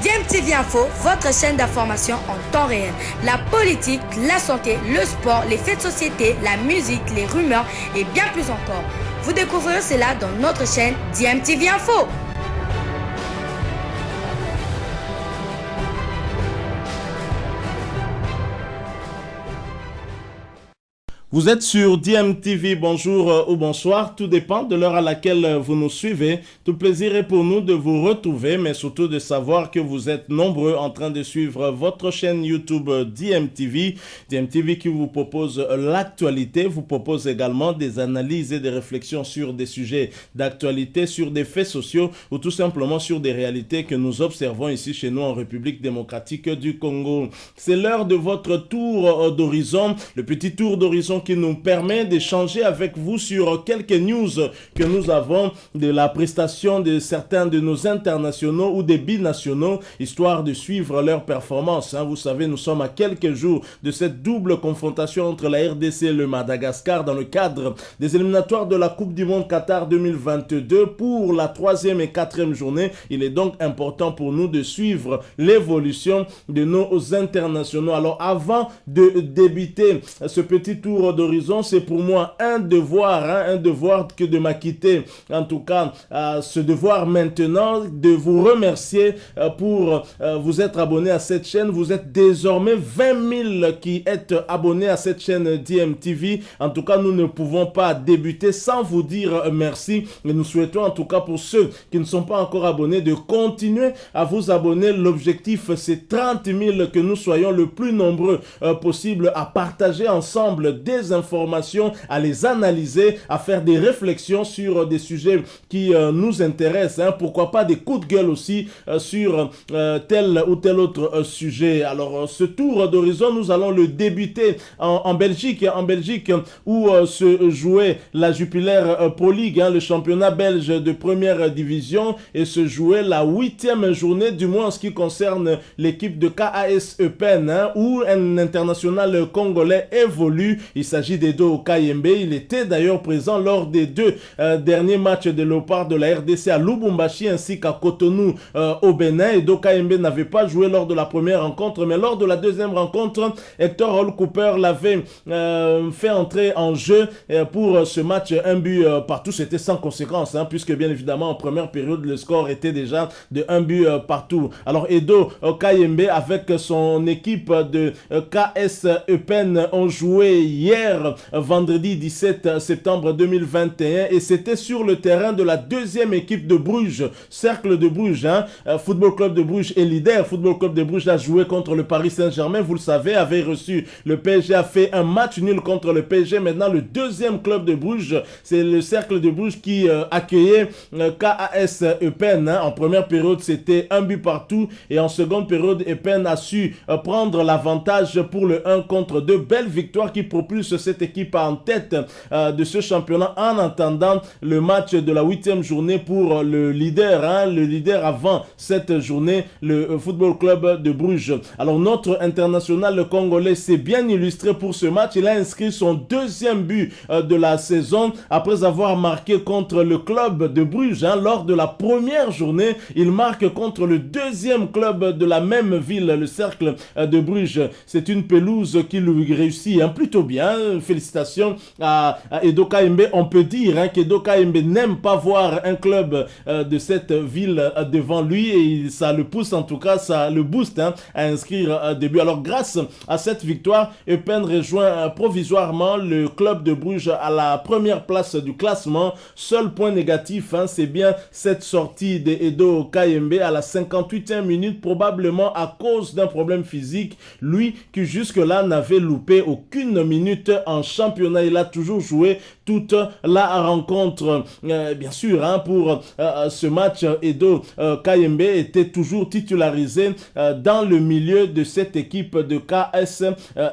DMTV Info, votre chaîne d'information en temps réel. La politique, la santé, le sport, les faits de société, la musique, les rumeurs et bien plus encore. Vous découvrirez cela dans notre chaîne DMTV Info. Vous êtes sur DMTV, bonjour ou bonsoir, tout dépend de l'heure à laquelle vous nous suivez. Tout plaisir est pour nous de vous retrouver, mais surtout de savoir que vous êtes nombreux en train de suivre votre chaîne YouTube DMTV. DMTV qui vous propose l'actualité, vous propose également des analyses et des réflexions sur des sujets d'actualité, sur des faits sociaux ou tout simplement sur des réalités que nous observons ici chez nous en République démocratique du Congo. C'est l'heure de votre tour d'horizon, le petit tour d'horizon qui nous permet d'échanger avec vous sur quelques news que nous avons de la prestation de certains de nos internationaux ou des binationaux, histoire de suivre leur performance. Vous savez, nous sommes à quelques jours de cette double confrontation entre la RDC et le Madagascar dans le cadre des éliminatoires de la Coupe du Monde Qatar 2022 pour la 3e et 4e journée. Il est donc important pour nous de suivre l'évolution de nos internationaux. Alors avant de débuter ce petit tour d'horizon, c'est pour moi un devoir que de m'acquitter, en tout cas ce devoir maintenant de vous remercier pour vous être abonné à cette chaîne. Vous êtes désormais 20 000 qui êtes abonnés à cette chaîne DMTV. En tout cas, nous ne pouvons pas débuter sans vous dire merci, et nous souhaitons en tout cas pour ceux qui ne sont pas encore abonnés de continuer à vous abonner. L'objectif, c'est 30 000, que nous soyons le plus nombreux possible à partager ensemble des informations, à les analyser, à faire des réflexions sur des sujets qui nous intéressent. Pourquoi pas des coups de gueule aussi sur tel ou tel autre sujet. Alors ce tour d'horizon, nous allons le débuter en Belgique où se jouait la Jupiler Pro League, le championnat belge de première division, et se jouait la 8e journée, du moins en ce qui concerne l'équipe de KAS Eupen, où un international congolais évolue. Il s'agit d'Edo Kayembe. Il était d'ailleurs présent lors des deux derniers matchs des Léopards de la RDC à Lubumbashi ainsi qu'à Cotonou au Bénin. Edo Kayembe n'avait pas joué lors de la première rencontre, mais lors de la deuxième rencontre, Hector Hall Cooper l'avait fait entrer en jeu pour ce match. Un but partout, c'était sans conséquence, puisque bien évidemment en première période le score était déjà de un but partout. Alors Edo Kayembe avec son équipe de KS Eupen ont joué hier vendredi 17 septembre 2021, et c'était sur le terrain de la deuxième équipe de Bruges, Cercle de Bruges. Football Club de Bruges est leader. Football Club de Bruges a joué contre le Paris Saint-Germain, vous le savez, avait reçu le PSG, a fait un match nul contre le PSG. Maintenant le deuxième club de Bruges, c'est le Cercle de Bruges qui accueillait KAS Eupen. En première période c'était un but partout, et en seconde période Eupen a su prendre l'avantage pour le 1 contre 2. Belle victoire qui propulse cette équipe en tête de ce championnat en attendant le match de la 8e journée pour le leader avant cette journée, le Football Club de Bruges. Alors notre international congolais s'est bien illustré pour ce match. Il a inscrit son deuxième but de la saison après avoir marqué contre le club de Bruges lors de la première journée. Il marque contre le deuxième club de la même ville, le Cercle de Bruges. C'est une pelouse qui lui réussit plutôt bien. Félicitations à Edo Kayembe. On peut dire qu'Edo Kayembe n'aime pas voir un club de cette ville devant lui, et ça le pousse, en tout cas ça le booste à inscrire des buts. Alors grâce à cette victoire, Eupen rejoint provisoirement le club de Bruges à la première place du classement. Seul point négatif, c'est bien cette sortie d'Edo Kayembe à la 58e minute, probablement à cause d'un problème physique. Lui qui jusque-là n'avait loupé aucune minute en championnat. Il a toujours joué toute la rencontre. Bien sûr, pour ce match, Edo Kayembe était toujours titularisé dans le milieu de cette équipe de KS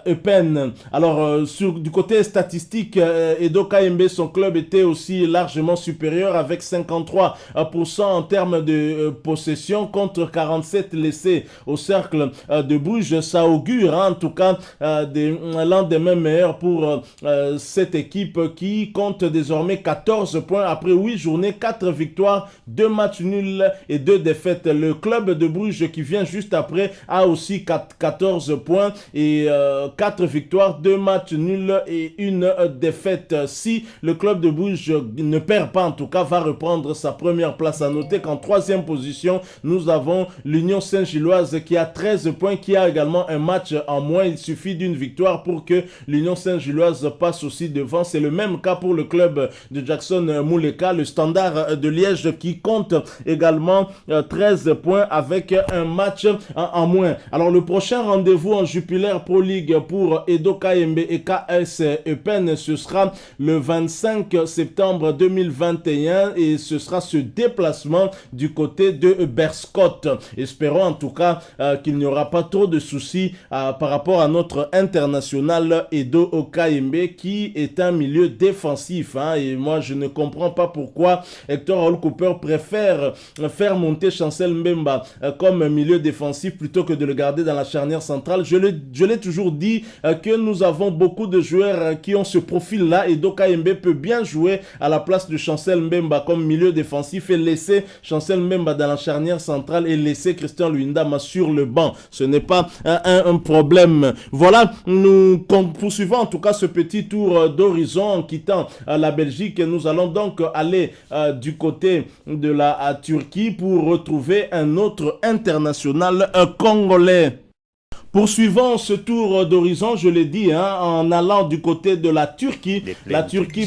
Eupen. Alors, du côté statistique, Edo Kayembe, son club était aussi largement supérieur avec 53% en termes de possession contre 47 laissés au Cercle de Bruges. Ça augure en tout cas l'un des mêmes meilleurs pour cette équipe qui qui compte désormais 14 points après 8 journées, 4 victoires, 2 matchs nuls et 2 défaites. Le club de Bruges qui vient juste après a aussi 14 points et 4 victoires, 2 matchs nuls et 1 défaite. Si le club de Bruges ne perd pas, en tout cas, va reprendre sa première place. À noter qu'en 3e position, nous avons l'Union Saint-Gilloise qui a 13 points, qui a également un match en moins. Il suffit d'une victoire pour que l'Union Saint-Gilloise passe aussi devant. C'est le même cas pour le club de Jackson Mouleka, le Standard de Liège qui compte également 13 points avec un match en moins. Alors le prochain rendez-vous en Jupiler Pro League pour Edo KMB et KS Eupen, ce sera le 25 septembre 2021 et ce sera ce déplacement du côté de Berscott. Espérons en tout cas qu'il n'y aura pas trop de soucis par rapport à notre international Edo KMB qui est un milieu défensif. Et moi je ne comprends pas pourquoi Hector Hall Cooper préfère faire monter Chancel Mbemba comme milieu défensif plutôt que de le garder dans la charnière centrale. Je l'ai toujours dit que nous avons beaucoup de joueurs qui ont ce profil-là et Doka Mbe peut bien jouer à la place de Chancel Mbemba comme milieu défensif et laisser Chancel Mbemba dans la charnière centrale et laisser Christian Luindama sur le banc. Ce n'est pas un problème. Voilà, nous poursuivons en tout cas ce petit tour d'horizon en quittant la Belgique. Nous allons donc aller du côté de la Turquie pour retrouver un autre international congolais. Poursuivons ce tour d'horizon, je l'ai dit, en allant du côté de la Turquie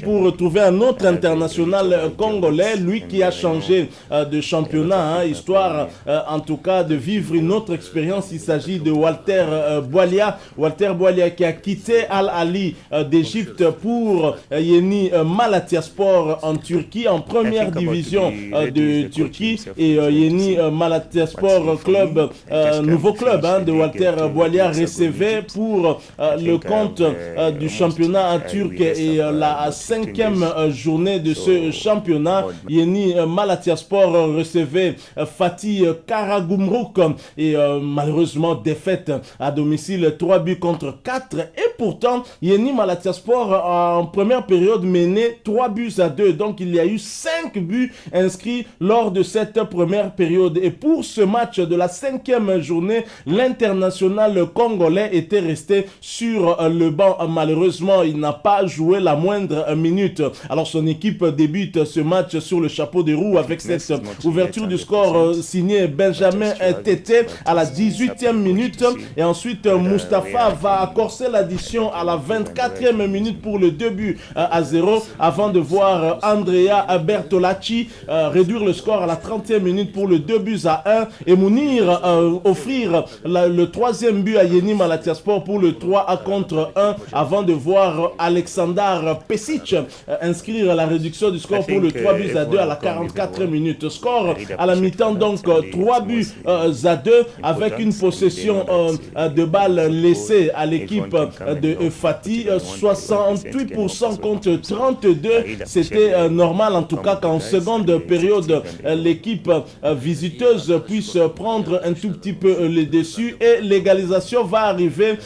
pour retrouver un autre international congolais, lui qui a changé de championnat, histoire en tout cas de vivre une autre expérience. Il s'agit de Walter Boualia. Walter Boualia qui a quitté Al Ahly d'Égypte pour Yeni Malatyaspor en Turquie, en première division de Turquie. Et Yeni Malatyaspor, club, nouveau club de Walter Boualia recevait pour le compte du championnat turc et la 5e journée de ce championnat. Yeni Malatyaspor recevait Fatih Karagümrük et malheureusement défaite à domicile 3 buts contre 4 et pourtant Yeni Malatyaspor en première période menait 3 buts à 2, donc il y a eu 5 buts inscrits lors de cette première période et pour ce match de la 5e journée, l'international congolais était resté sur le banc. Malheureusement, il n'a pas joué la moindre minute. Alors son équipe débute ce match sur le chapeau de roue avec cette ouverture du score signée Benjamin Tété à la 18e minute et ensuite Mustapha va corser l'addition à la 24e minute pour le 2 buts à 0 avant de voir Andrea Bertolacci réduire le score à la 30e minute pour le 2 buts à 1 et Mounir offrir le 3e but à Yeni Malatyaspor pour le 3 contre 1 avant de voir Aleksandar Pesic inscrire la réduction du score pour le 3 buts à 2 à la 44e minute. Score à la mi-temps donc 3 buts à 2 avec une possession de balles laissée à l'équipe de Fatih 68% contre 32. C'était normal en tout cas qu'en seconde période l'équipe visiteuse puisse prendre un tout petit peu le dessus et l'égalisation va arriver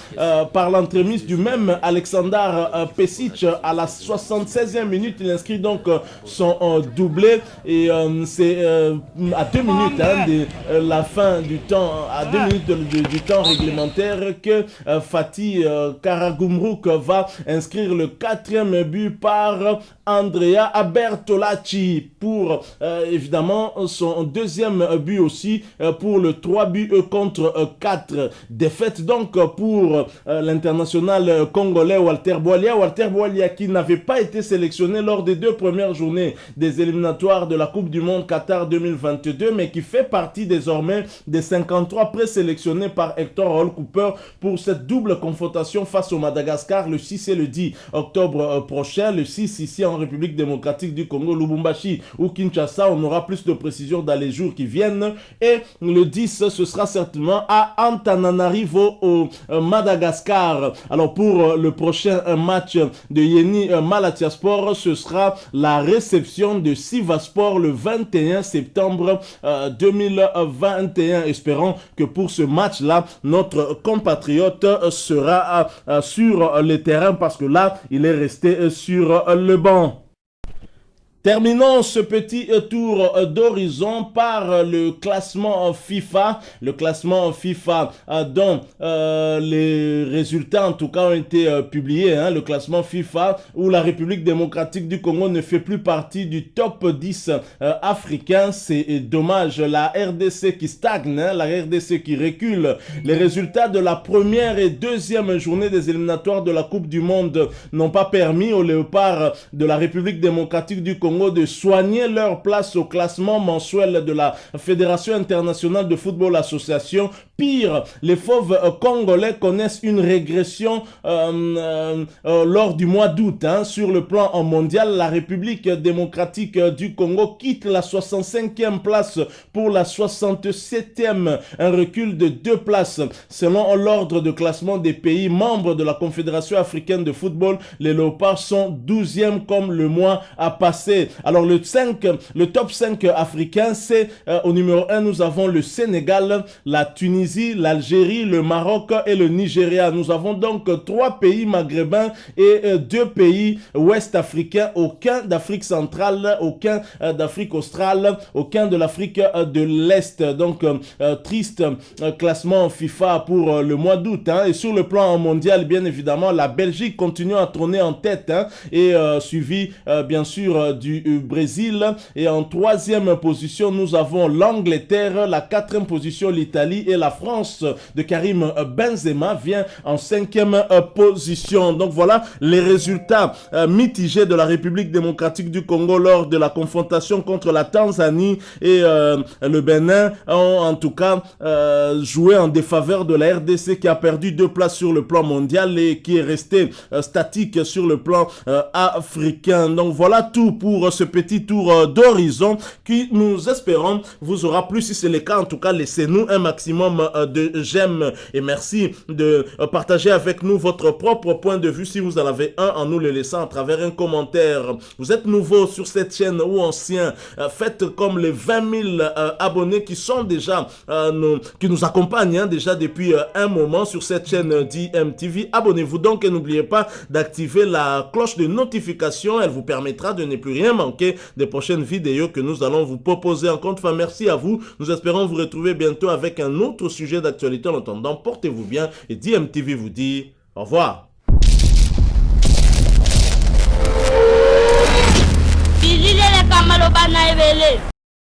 par l'entremise du même Aleksandar Pesic à la 76e minute. Il inscrit donc son doublé et c'est à 2 minutes de la fin du temps, à 2 minutes du temps réglementaire que Fatih Karagümrük va inscrire le 4e but par Andrea Bertolacci pour évidemment son 2e but aussi pour le 3 buts contre 4. Défaite donc pour l'international congolais Walter Boualia. Walter Boualia qui n'avait pas été sélectionné lors des 2 premières journées des éliminatoires de la Coupe du Monde Qatar 2022 mais qui fait partie désormais des 53 présélectionnés par Hector Hall Cooper pour cette double confrontation face au Madagascar le 6 et le 10 octobre prochain. Le 6 ici en République démocratique du Congo, Lubumbashi ou Kinshasa. On aura plus de précisions dans les jours qui viennent. Et le 10, ce sera certainement à Antananarivo arrive au Madagascar. Alors pour le prochain match de Yeni Malatyaspor, ce sera la réception de Sivaspor le 21 septembre 2021. Espérons que pour ce match-là, notre compatriote sera sur le terrain parce que là, il est resté sur le banc. Terminons ce petit tour d'horizon par le classement FIFA. Le classement FIFA dont les résultats en tout cas ont été publiés. Le classement FIFA où la République démocratique du Congo ne fait plus partie du top 10 africain. C'est dommage. La RDC qui stagne, la RDC qui recule. Les résultats de la première et deuxième journée des éliminatoires de la Coupe du Monde n'ont pas permis aux léopards de la République démocratique du Congo de soigner leur place au classement mensuel de la Fédération internationale de football association. Pire, les fauves congolais connaissent une régression lors du mois d'août. Sur le plan mondial, la République démocratique du Congo quitte la 65e place pour la 67e, un recul de 2 places. Selon l'ordre de classement des pays membres de la Confédération africaine de football, les léopards sont 12e comme le mois a passé. Alors le top 5 africain, c'est au numéro 1, nous avons le Sénégal, la Tunisie, l'Algérie, le Maroc et le Nigeria. Nous avons donc 3 pays maghrébins et 2 pays ouest-africains, aucun d'Afrique centrale, aucun d'Afrique australe, aucun de l'Afrique de l'Est. Donc triste classement FIFA pour le mois d'août. Et sur le plan mondial, bien évidemment, la Belgique continue à trôner en tête et suivi bien sûr du Brésil. Et en 3e position, nous avons l'Angleterre, la 4e position, l'Italie et la France de Karim Benzema vient en 5e position. Donc voilà les résultats mitigés de la République démocratique du Congo lors de la confrontation contre la Tanzanie et le Bénin ont en tout cas joué en défaveur de la RDC qui a perdu 2 places sur le plan mondial et qui est resté statique sur le plan africain. Donc voilà tout pour ce petit tour d'horizon qui, nous espérons, vous aura plu. Si c'est le cas, en tout cas, laissez-nous un maximum de j'aime et merci de partager avec nous votre propre point de vue si vous en avez un en nous le laissant à travers un commentaire. Vous êtes nouveau sur cette chaîne ou ancien, faites comme les 20 000 abonnés qui sont déjà qui nous accompagnent déjà depuis un moment sur cette chaîne DMTV. Abonnez-vous donc et n'oubliez pas d'activer la cloche de notification. Elle vous permettra de ne plus rien manquer des prochaines vidéos que nous allons vous proposer. Encore une fois, merci à vous. Nous espérons vous retrouver bientôt avec un autre sujet d'actualité. En attendant, portez-vous bien et DMTV vous dit au revoir. Bilile le kamalo bana ebele.